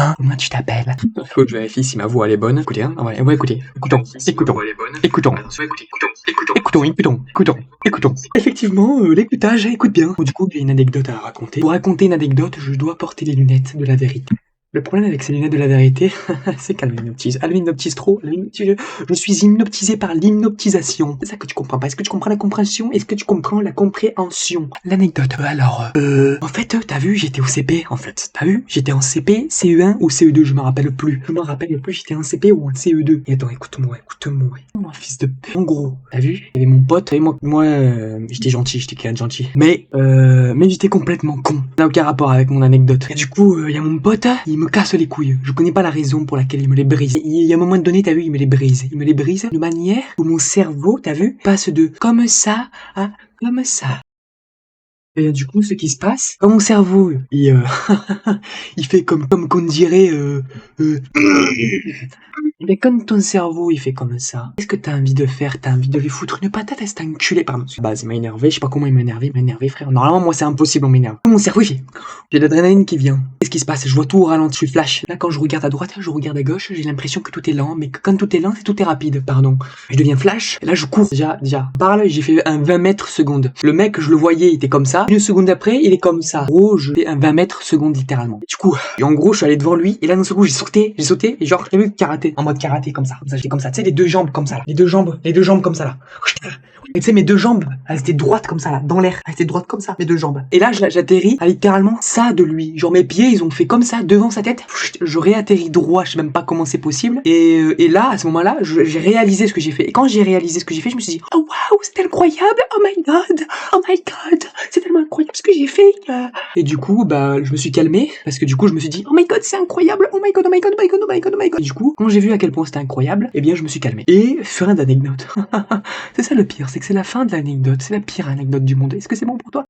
bien. Comment tu t'appelles? Faut que je vérifie si ma voix elle est bonne. Écoutez, hein. Ouais, écoutez. Écoutons. Effectivement, l'écoutage, écoute bien. Bon, du coup, j'ai une anecdote à raconter. Pour raconter une anecdote, je dois porter les lunettes de la vérité. Le problème avec ces lunettes de la vérité, c'est qu'elles m'hypnotisent. Elles m'hypnotisent trop. Je suis hypnotisé par l'hypnotisation. C'est ça que tu comprends pas. Est-ce que tu comprends la compréhension? Est-ce que tu comprends la compréhension? L'anecdote, en fait, t'as vu, j'étais au CP, en fait. T'as vu? J'étais en CP, CE1 ou CE2, je me rappelle plus. J'étais en CP ou en CE2. Et attends, écoute-moi. Moi, fils de... En gros, t'as vu? Il y avait mon pote, et j'étais gentil, j'étais quelqu'un de gentil. Mais j'étais complètement con. Ça n'a aucun rapport avec mon anecdote. Et du coup, il y a mon pote, il me casse les couilles. Je connais pas la raison pour laquelle il me les brise. Il y a un moment donné, t'as vu, il me les brise. Il me les brise de manière où mon cerveau, t'as vu, passe de comme ça à comme ça. Et du coup, ce qui se passe, quand mon cerveau, il fait comme qu'on dirait, mais quand ton cerveau il fait comme ça, qu'est-ce que t'as envie de faire? T'as envie de lui foutre une patate à cet enculé, pardon. Bah, il m'a énervé, je sais pas comment il m'a énervé, frère. Normalement, moi, c'est impossible, on m'énerve. Mon cerveau, j'ai l'adrénaline qui vient. Qu'est-ce qui se passe? Je vois tout au ralenti, je flash. Là, quand je regarde à droite, je regarde à gauche, j'ai l'impression que tout est lent, mais que quand tout est lent, c'est tout est rapide, pardon. Je deviens flash, et là, je cours. Déjà. Par là, j'ai fait un 20 mètres seconde. Le mec, je le voyais, il était comme ça. Une seconde après, il est comme ça. En gros, je fais un 20 mètres seconde, littéralement. Et du coup, en gros, je suis allé devant lui, et là, d'un seul coup, j'ai sauté, et genre, j'ai vu karaté, en mode karaté, comme ça, j'étais comme ça, tu sais, les deux jambes comme ça, là. Les deux jambes comme ça, là. Et tu sais, mes deux jambes, elles étaient droites comme ça, là, dans l'air. Elles étaient droites comme ça, mes deux jambes. Et là, j'atterris à littéralement ça de lui. Genre, mes pieds, ils ont fait comme ça, devant sa tête. Je réatterris droit, je sais même pas comment c'est possible. Et là, à ce moment-là, j'ai réalisé ce que j'ai fait. Et quand j'ai réalisé ce que j'ai fait, je me suis dit, oh waouh, c'est incroyable, oh my god, c'est tellement incroyable ce que j'ai fait. Et du coup, bah, je me suis calmé, parce que du coup, je me suis dit, oh my god, c'est incroyable, oh my god. Et du coup, quand j'ai vu à quel point c'était incroyable, eh bien, je me suis calmé. Et fin d'anecdote. C'est ça le pire, c'est que c'est la fin de l'anecdote, c'est la pire anecdote du monde. Est-ce que c'est bon pour toi?